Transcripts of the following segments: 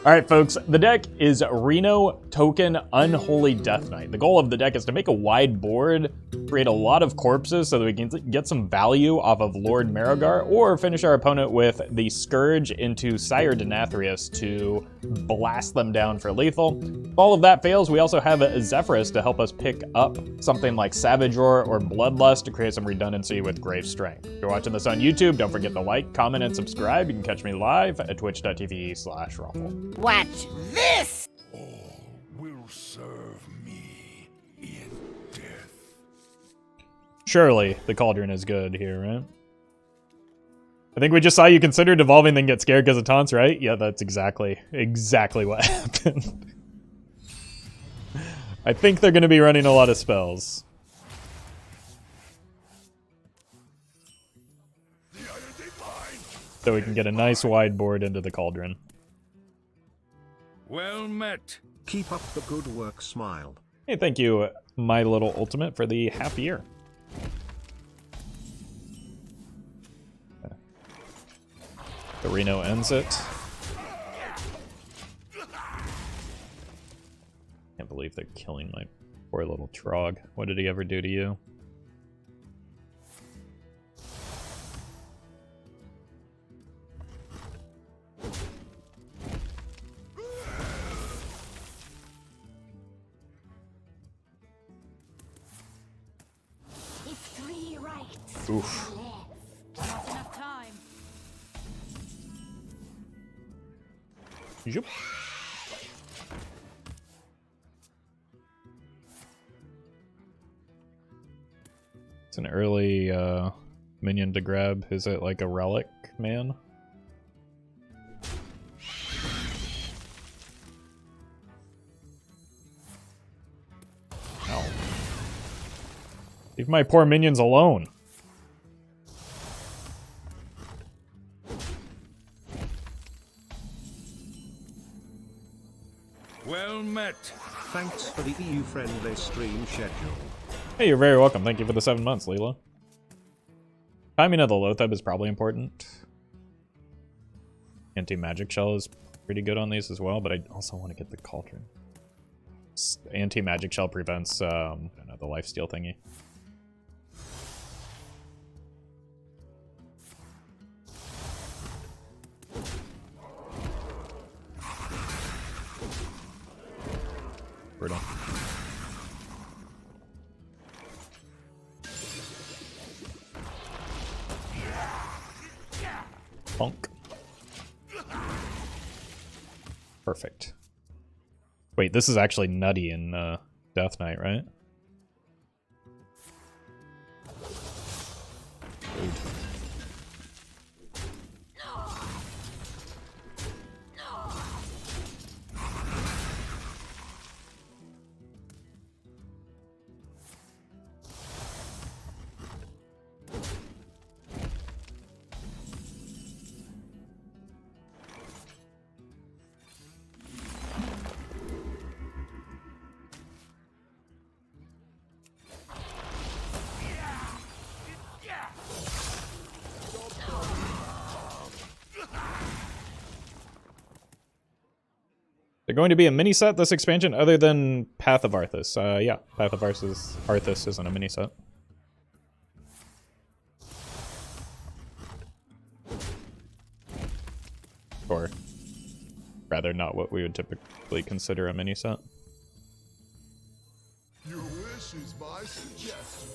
Alright folks, the deck is Reno Token Unholy Death Knight. The goal of the deck is to make a wide board, create a lot of corpses so that we can get some value off of Lord Marigar, or finish our opponent with the Scourge into Sire Denathrius to blast them down for lethal. If all of that fails, we also have Zephrys to help us pick up something like Savage Roar or Bloodlust to create some redundancy with Grave Strength. If you're watching this on YouTube, don't forget to like, comment, and subscribe. You can catch me live at twitch.tv/Roffle. Watch this! All will serve me in death. Surely the Cauldron is good here, right? I think we just saw you consider devolving then get scared because of taunts, right? Yeah, that's exactly what happened. I think they're going to be running a lot of spells. So we can get a nice wide board into the Cauldron. Well met. Keep up the good work, Smile. Hey, thank you, My Little Ultimate, for the half year. The Reno ends it. Can't believe they're killing my poor little Trogg. What did he ever do to you? Oof. Not enough time. Yep. It's an early minion to grab. Is it like a relic, man? Ow. Leave my poor minions alone. Well met. Thanks for the EU-friendly stream schedule. Hey, you're very welcome. Thank you for the 7 months, Leela. Timing of the Lotheb is probably important. Anti-Magic Shell is pretty good on these as well, but I also want to get the Cauldron. Anti-Magic Shell prevents I don't know, the lifesteal thingy. Brutal. Bonk. Perfect. Wait, this is actually nutty in Death Knight, right? Dude. They're going to be a mini set this expansion other than Path of Arthas. Yeah, Path of Arthas isn't a mini set. Or rather not what we would typically consider a mini set. Your wish is my suggestion.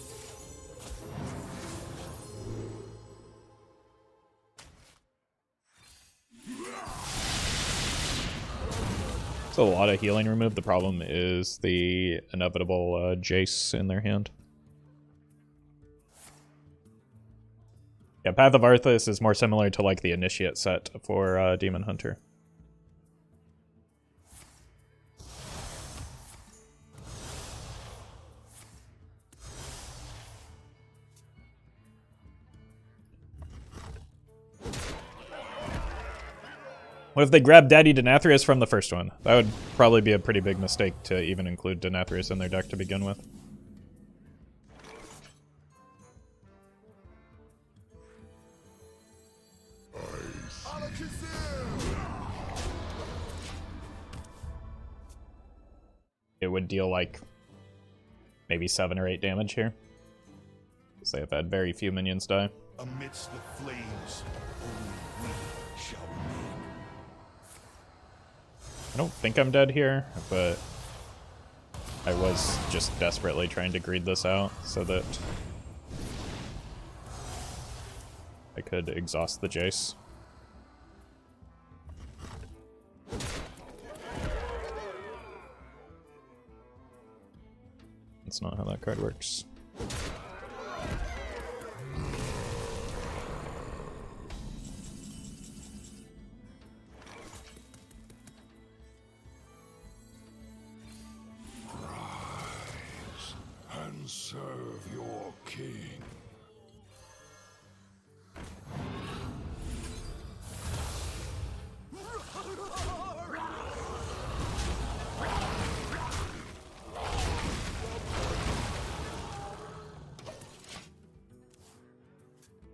It's a lot of healing removed. The problem is the inevitable Jace in their hand. Yeah, Path of Arthas is more similar to like the Initiate set for Demon Hunter. What if they grab Daddy Denathrius from the first one? That would probably be a pretty big mistake to even include Denathrius in their deck to begin with. it would deal like maybe 7 or 8 damage here. Because they have had very few minions die. Amidst the flames, only we shall remain. I don't think I'm dead here, but I was just desperately trying to greed this out so that I could exhaust the Jace. That's not how that card works. Rise and serve your king.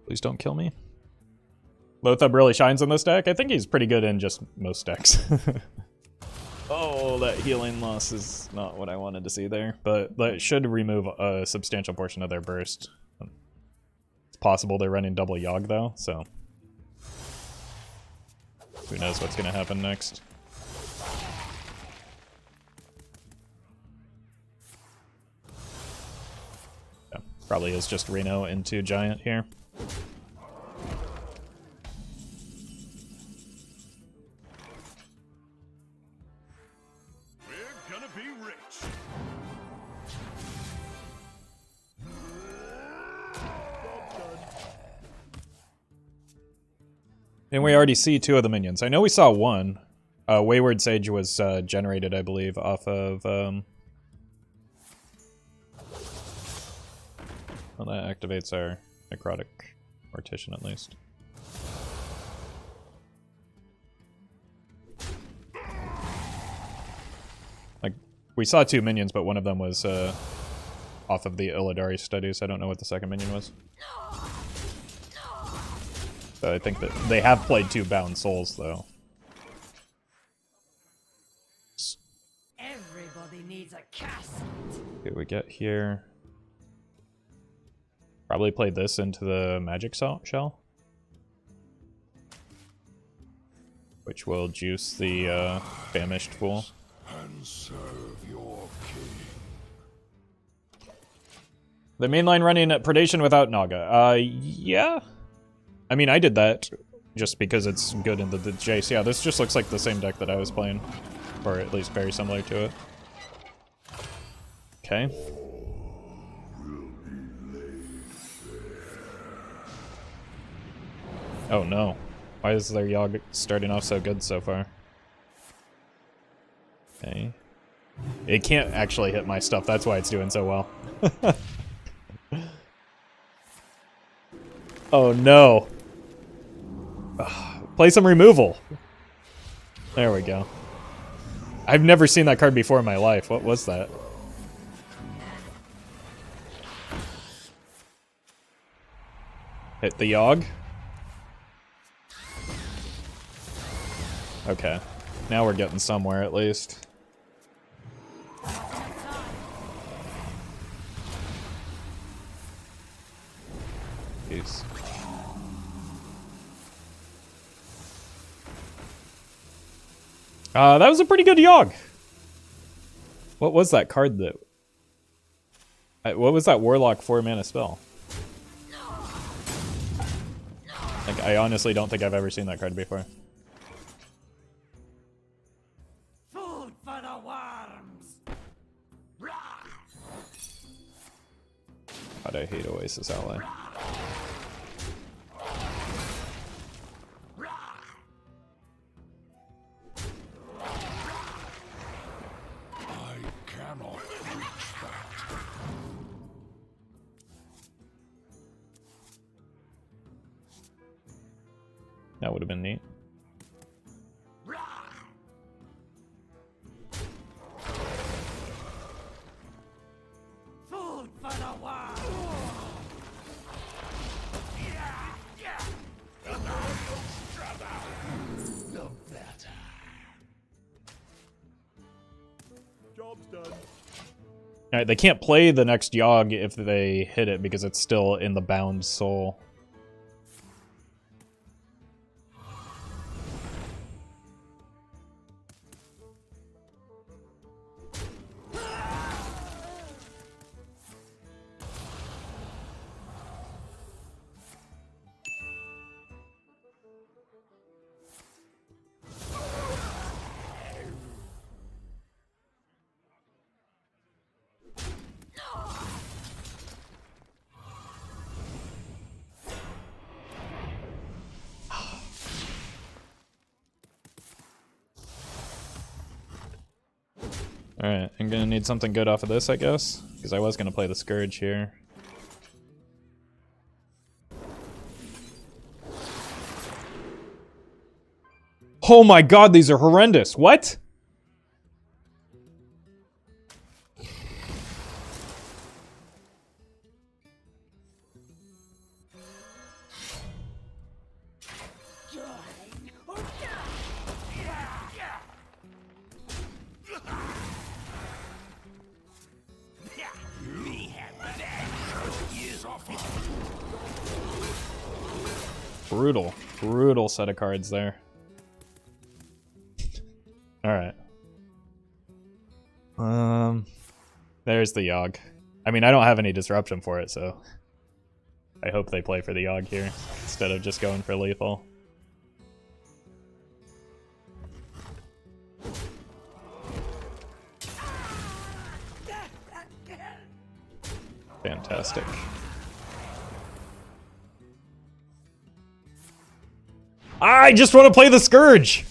Please don't kill me. Lothab really shines in this deck. I think he's pretty good in just most decks. Oh, that healing loss is not what I wanted to see there, but that should remove a substantial portion of their burst. It's possible they're running double Yogg though, so who knows what's going to happen next. Yeah, probably is just Reno into Giant here. We're gonna be rich. And we already see 2 of the minions. I know we saw 1. Wayward Sage was generated, I believe, off of... Well, that activates our Necrotic Mortician, at least. Like, we saw 2 minions, but one of them was off of the Illidari studies. I don't know what the second minion was. So I think that they have played 2 Bound Souls, though. Everybody needs a cast. Okay, we get here. Probably played this into the magic shell. Which will juice the famished fool. And serve your king. The main line running at Predation without Naga. Yeah. I mean, I did that just because it's good in the Jace. Yeah, this just looks like the same deck that I was playing. Or at least very similar to it. Okay. Oh no. Why is their Yogg starting off so good so far? Okay. It can't actually hit my stuff, that's why it's doing so well. Oh no. Ugh. Play some removal. There we go. I've never seen that card before in my life. What was that? Hit the Yogg. Okay. Now we're getting somewhere at least. Jeez. That was a pretty good Yogg. What was that card that... What was that Warlock 4-mana spell? Like, I honestly don't think I've ever seen that card before. Food for the worms. God, I hate Oasis Ally. I cannot reach that. That would have been neat. Food for the worms. The better. Alright, they can't play the next Yogg if they hit it because it's still in the bound soul. Alright, I'm gonna need something good off of this, I guess. Because I was gonna play the Scourge here. Oh my god, these are horrendous! What? Brutal. Brutal set of cards there. Alright. There's the Yogg. I mean, I don't have any disruption for it, so I hope they play for the Yogg here instead of just going for lethal. Fantastic. I just want to play the Scourge!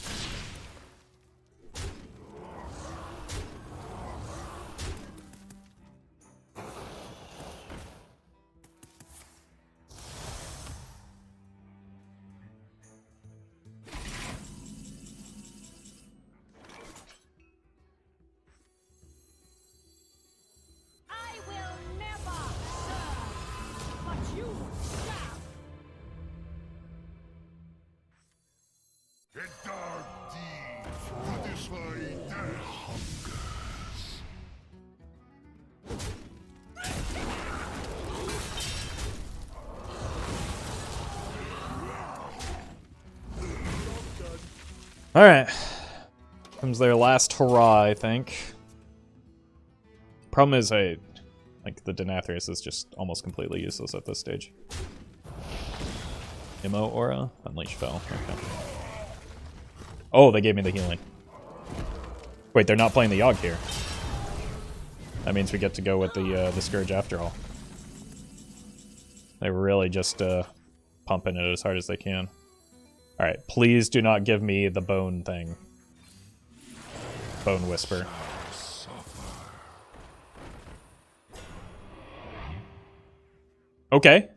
I will never serve, but you shall. A dark deed to decide death. Alright. Comes their last hurrah, I think. Problem is, like, the Denathrius is just almost completely useless at this stage. Immo Aura? Unleash Spell. Okay. Oh, they gave me the healing. Wait, they're not playing the Yogg here. That means we get to go with the Scourge after all. They really just pumping it as hard as they can. Alright, please do not give me the bone thing. Bone Whisper. Okay.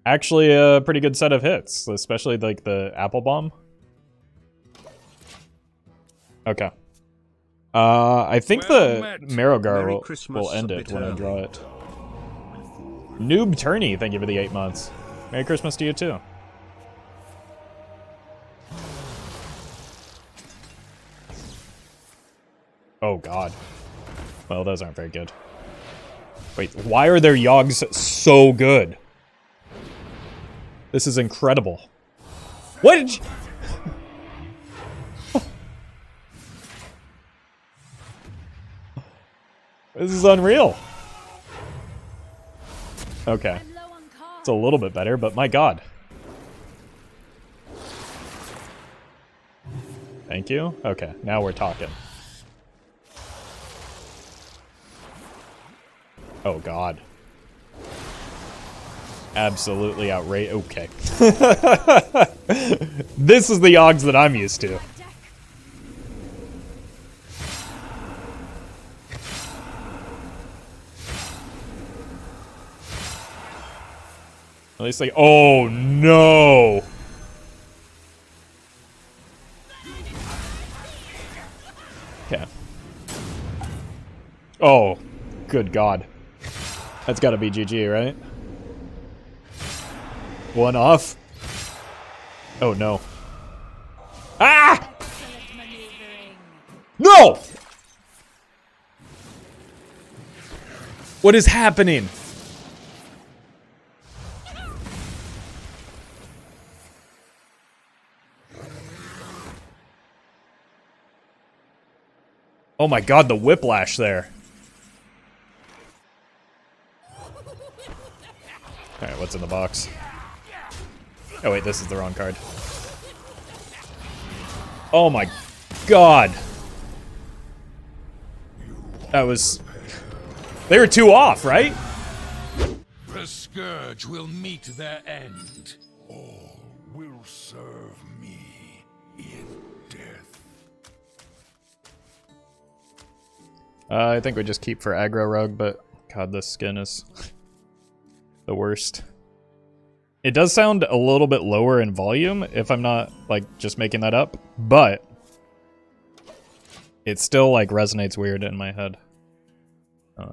Actually a pretty good set of hits, especially like the Apple Bomb. Okay. I think the Marrowgar will end it when I draw it. Noob Tourney, thank you for the 8 months. Merry Christmas to you too. Oh god. Well, those aren't very good. Wait, why are their Yoggs so good? This is incredible. What did you... This is unreal. Okay. It's a little bit better, but my god. Thank you. Okay, now we're talking. Oh god. Absolutely outrageous. Okay. This is the Yoggs that I'm used to. At least like, oh no! Okay. Oh, good god. That's gotta be GG, right? One off? Oh no. Ah! No! What is happening? Oh my god, the whiplash there. Alright, what's in the box? Oh wait, this is the wrong card. Oh my god. That was... They were 2 off, right? The scourge will meet their end. All will serve me in death. I think we just keep for aggro rogue, but god, this skin is the worst. It does sound a little bit lower in volume, if I'm not, like, just making that up, but it still, like, resonates weird in my head.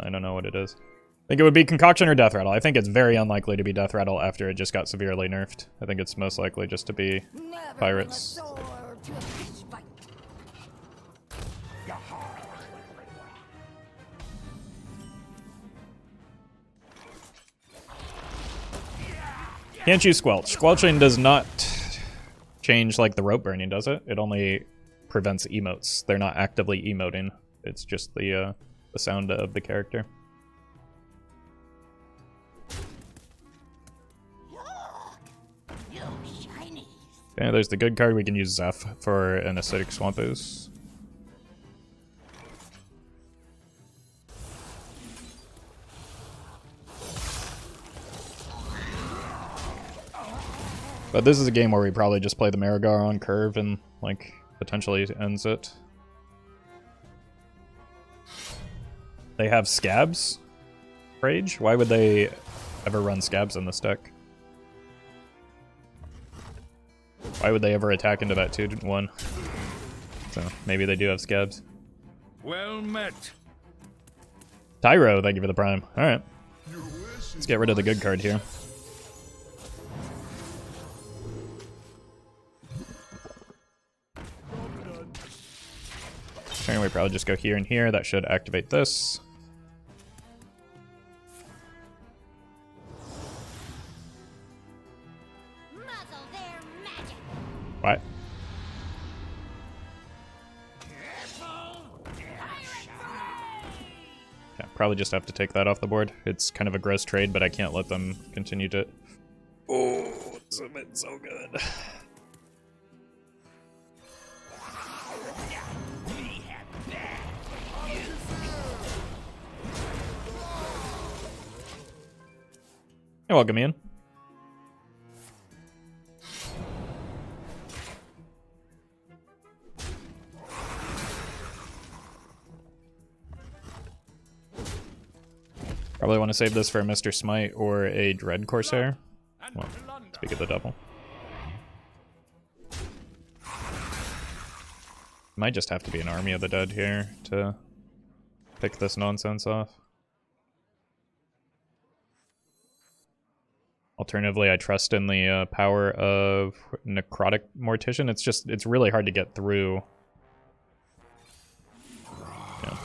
I don't know what it is. I think it would be Concoction or Death Rattle. I think it's very unlikely to be Death Rattle after it just got severely nerfed. I think it's most likely just to be Pirates. Can't use Squelch. Squelching does not change like the rope burning, does it? It only prevents emotes. They're not actively emoting. It's just the sound of the character. Yeah, there's the good card. We can use Zeph for an acidic swamp ooze. But this is a game where we probably just play the Marigar on curve and, like, potentially ends it. They have Scabs? Rage? Why would they ever run Scabs in this deck? Why would they ever attack into that 2-1? So, maybe they do have Scabs. Well met. Tyro, thank you for the prime. Alright. Let's get rid of the good card here. Turn, we probably just go here and here. That should activate this. What? Yeah, probably just have to take that off the board. It's kind of a gross trade, but I can't let them continue to... Oh, it's been so good. You're welcome, Ian. Probably want to save this for a Mr. Smite or a Dread Corsair. Well, speak of the double. Might just have to be an Army of the Dead here to pick this nonsense off. Alternatively, I trust in the power of Necrotic Mortician. It's really hard to get through. Yeah.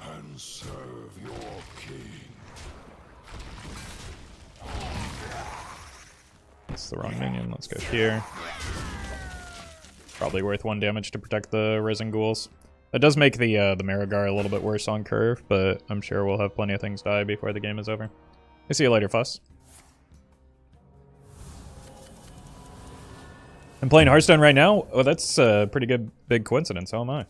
And serve your king. That's the wrong minion. Let's go here. Probably worth 1 damage to protect the Risen Ghouls. That does make the Marigar a little bit worse on curve, but I'm sure we'll have plenty of things die before the game is over. I'll see you later, Fuss. I'm playing Hearthstone right now? Oh, that's a pretty good big coincidence. How am I?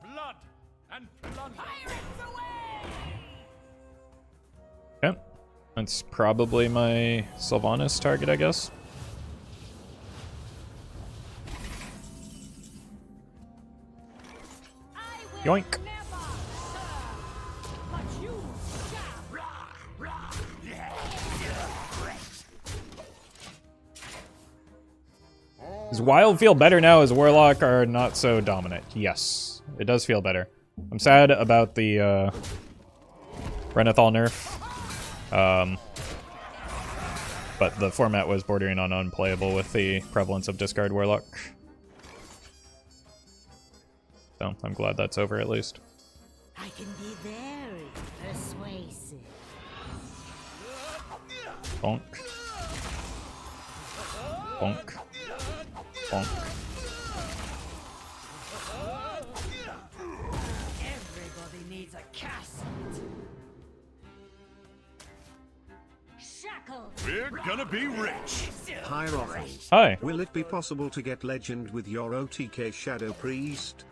Blood and plunder. Okay. That's probably my Sylvanas target, I guess. Yoink. Does Wild feel better now as Warlock are not so dominant? Yes, it does feel better. I'm sad about the Renethal nerf. But the format was bordering on unplayable with the prevalence of Discard Warlock. So I'm glad that's over at least. I can be very persuasive. Bonk. Bonk. Bonk. Everybody needs a casket. Shackle. We're gonna be rich. Hi Roffle. Hi. Will it be possible to get legend with your OTK Shadow Priest?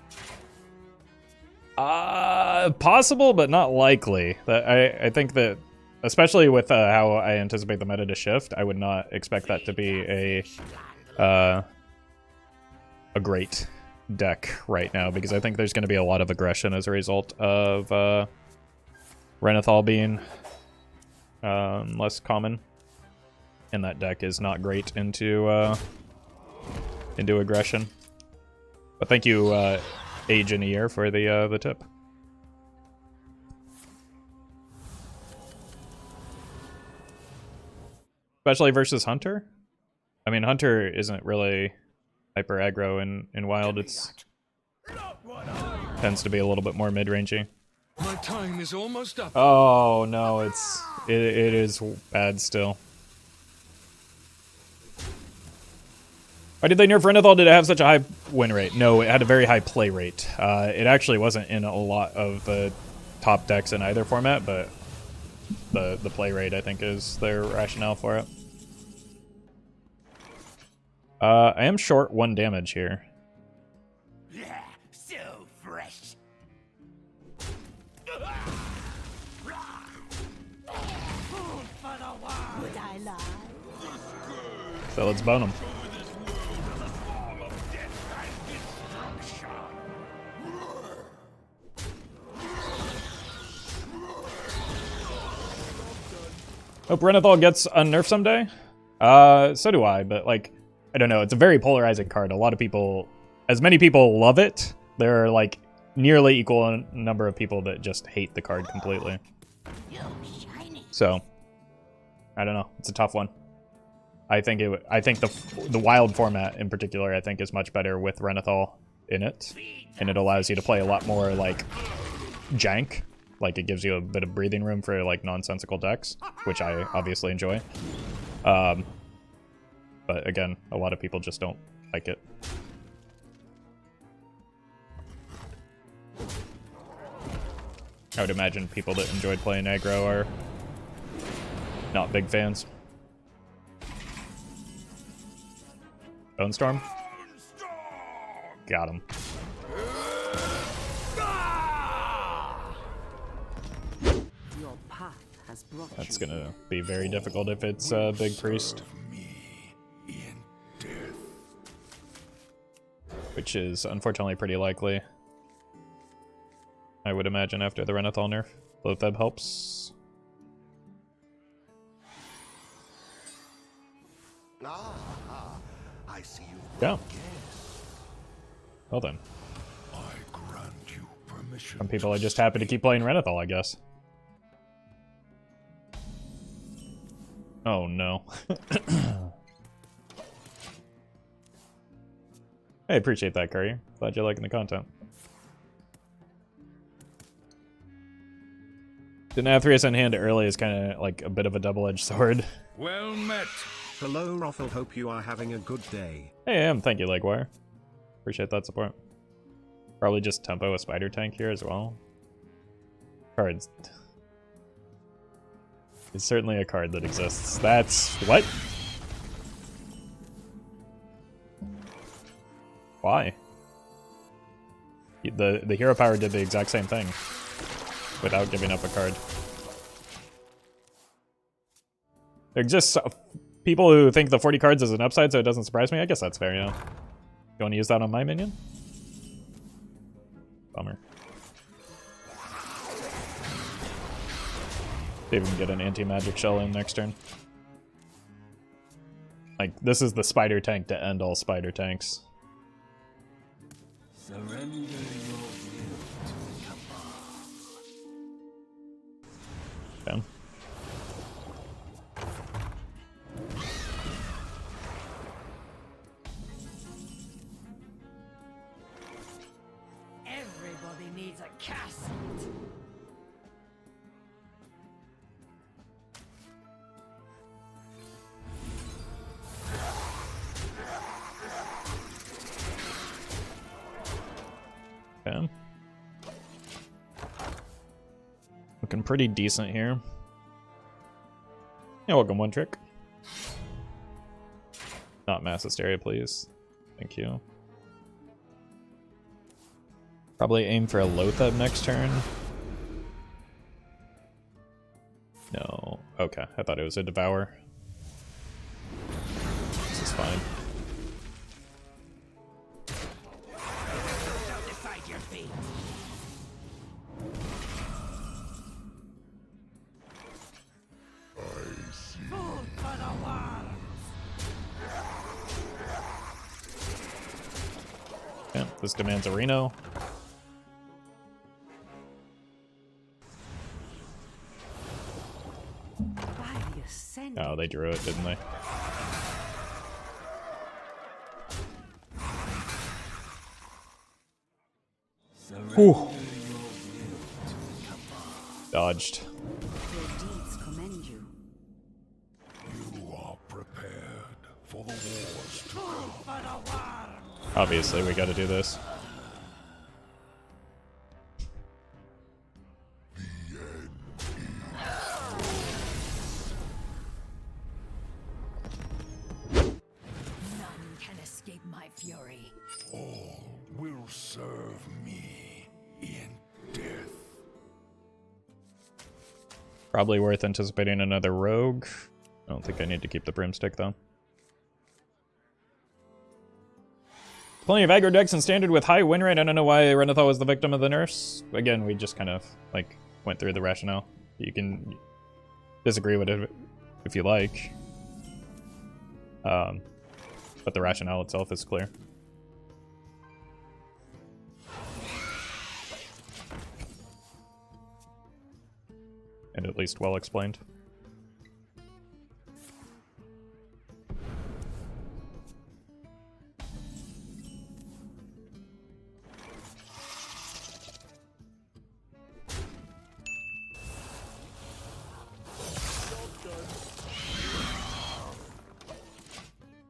Possible, but not likely. I think that, especially with how I anticipate the meta to shift, I would not expect that to be a great deck right now, because I think there's going to be a lot of aggression as a result of Renathal being less common, and that deck is not great into aggression. But thank you, Age in a Year, for the tip. Especially versus Hunter. I mean, Hunter isn't really hyper aggro in Wild. It's tends to be a little bit more mid-rangey. My time is almost up. Oh no, it is bad still. Why did they nerf Renathal? Did it have such a high win rate? No, it had a very high play rate. It actually wasn't in a lot of the top decks in either format, but the play rate, I think, is their rationale for it. I am short 1 damage here. Yeah, so fresh. Food for the worm. Would I lie? So let's bone him. Hope Renathal gets unnerfed someday. So do I, but like, I don't know. It's a very polarizing card. A lot of people, as many people love it, there are like nearly equal number of people that just hate the card completely. So, I don't know. It's a tough one. I think the Wild format in particular, I think, is much better with Renathal in it, and it allows you to play a lot more like jank. Like, it gives you a bit of breathing room for like nonsensical decks, which I obviously enjoy. But again, a lot of people just don't like it. I would imagine people that enjoyed playing aggro are not big fans. Bone Storm? Got him. Your path has brought That's you. gonna be very difficult if it's Big Priest. Which is unfortunately pretty likely. I would imagine after the Renathal nerf. Lotheb helps. I see you. Yeah. Well then. I grant you permission. Some people are just happy to keep playing Renathal, I guess. Oh no. I appreciate that, Curry. Glad you're liking the content. Didn't have 3S in hand early is kind of like a bit of a double-edged sword. Well met. Hello Roffle, hope you are having a good day. Hey, I am. Thank you, Legwire. Appreciate that support. Probably just tempo a spider tank here as well. Cards. It's certainly a card that exists. That's... what? Why? The hero power did the exact same thing without giving up a card. There exists people who think the 40 cards is an upside, so it doesn't surprise me. I guess that's fair, yeah. You want to use that on my minion? Bummer. See if we can get an anti-magic shell in next turn. Like, this is the spider tank to end all spider tanks. Surrender your will to the command. Okay. a castle. Okay. Looking pretty decent here. Yeah, welcome one trick. Not mass hysteria, please. Thank you. Probably aim for a Lotheb next turn. No. Okay, I thought it was a Devour. This is fine. Don't decide your fate. Food for the worms. Yeah, this demands a Reno. By the ascent. Oh, they drew it, didn't they? Whew. Dodged. Your deeds commend you. You are prepared for the wars to Food for the worms. Obviously, we gotta do this. None can escape my fury. all will serve me in death. Probably worth anticipating another rogue. I don't think I need to keep the broomstick though. Plenty of aggro decks and standard with high win rate. I don't know why Renethal was the victim of the nurse. Again, we just kind of like went through the rationale. You can disagree with it if you like. But the rationale itself is clear. And at least well explained.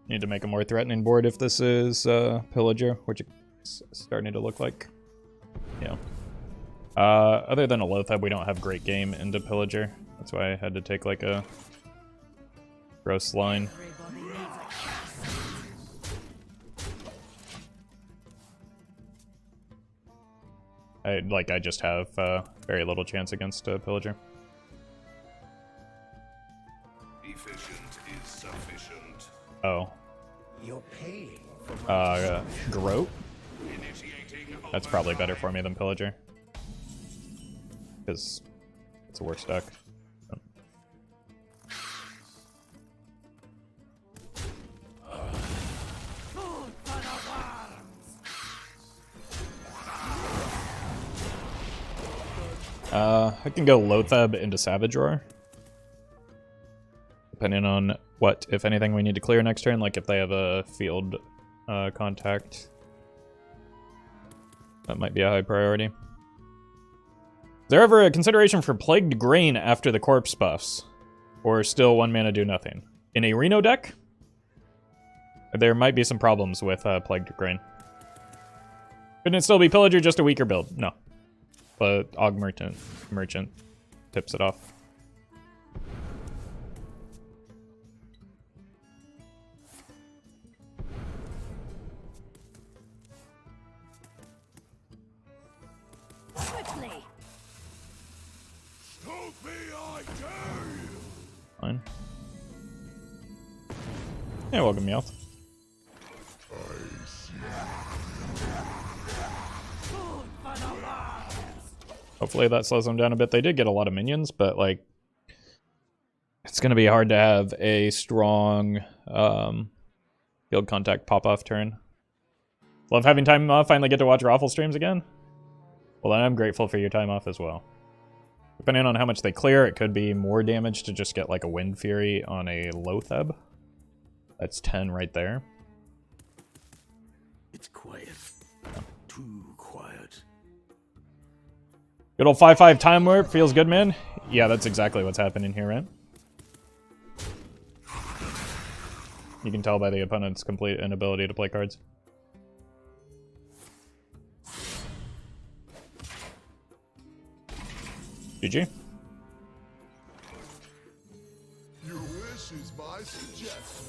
Need to make a more threatening board if this is Pillager, which it's starting to look like. Yeah. Other than a Lotheb, we don't have great game into Pillager. That's why I had to take like a gross line. Everybody needs a castle. I just have very little chance against Pillager. Efficient is sufficient. Oh. You're paying for Groat? Initiating That's probably better for me than Pillager. Because it's a worse deck. Food for the worms. I can go Lotheb into Savage Roar. Depending on what, if anything, we need to clear next turn, like if they have a field contact. That might be a high priority. Is there ever a consideration for Plagued Grain after the corpse buffs? Or still 1 mana do nothing? In a Reno deck? There might be some problems with Plagued Grain. Couldn't it still be Pillager, just a weaker build? No. But Og Merchant tips it off. Quickly. Stop me, I dare you. Fine. Yeah, welcome, Meowth. Food for the worms. Hopefully that slows them down a bit. They did get a lot of minions, but like it's gonna be hard to have a strong field contact pop-off turn. Love having time off, finally get to watch Roffle streams again. Well, I'm grateful for your time off as well. Depending on how much they clear, it could be more damage to just get like a Wind Fury on a Lotheb. That's 10 right there. It's quiet. Too quiet. Good old 5/5 time warp. Feels good, man. Yeah, that's exactly what's happening here, right? You can tell by the opponent's complete inability to play cards. GG. Your wish is my suggestion.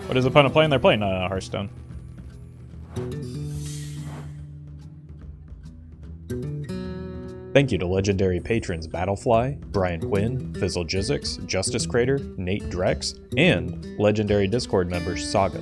What is the opponent playing? They're playing Hearthstone. Thank you to legendary patrons Battlefly, Brian Quinn, Fizzle Jizzix, Justice Crater, Nate Drex, and legendary Discord members Saga.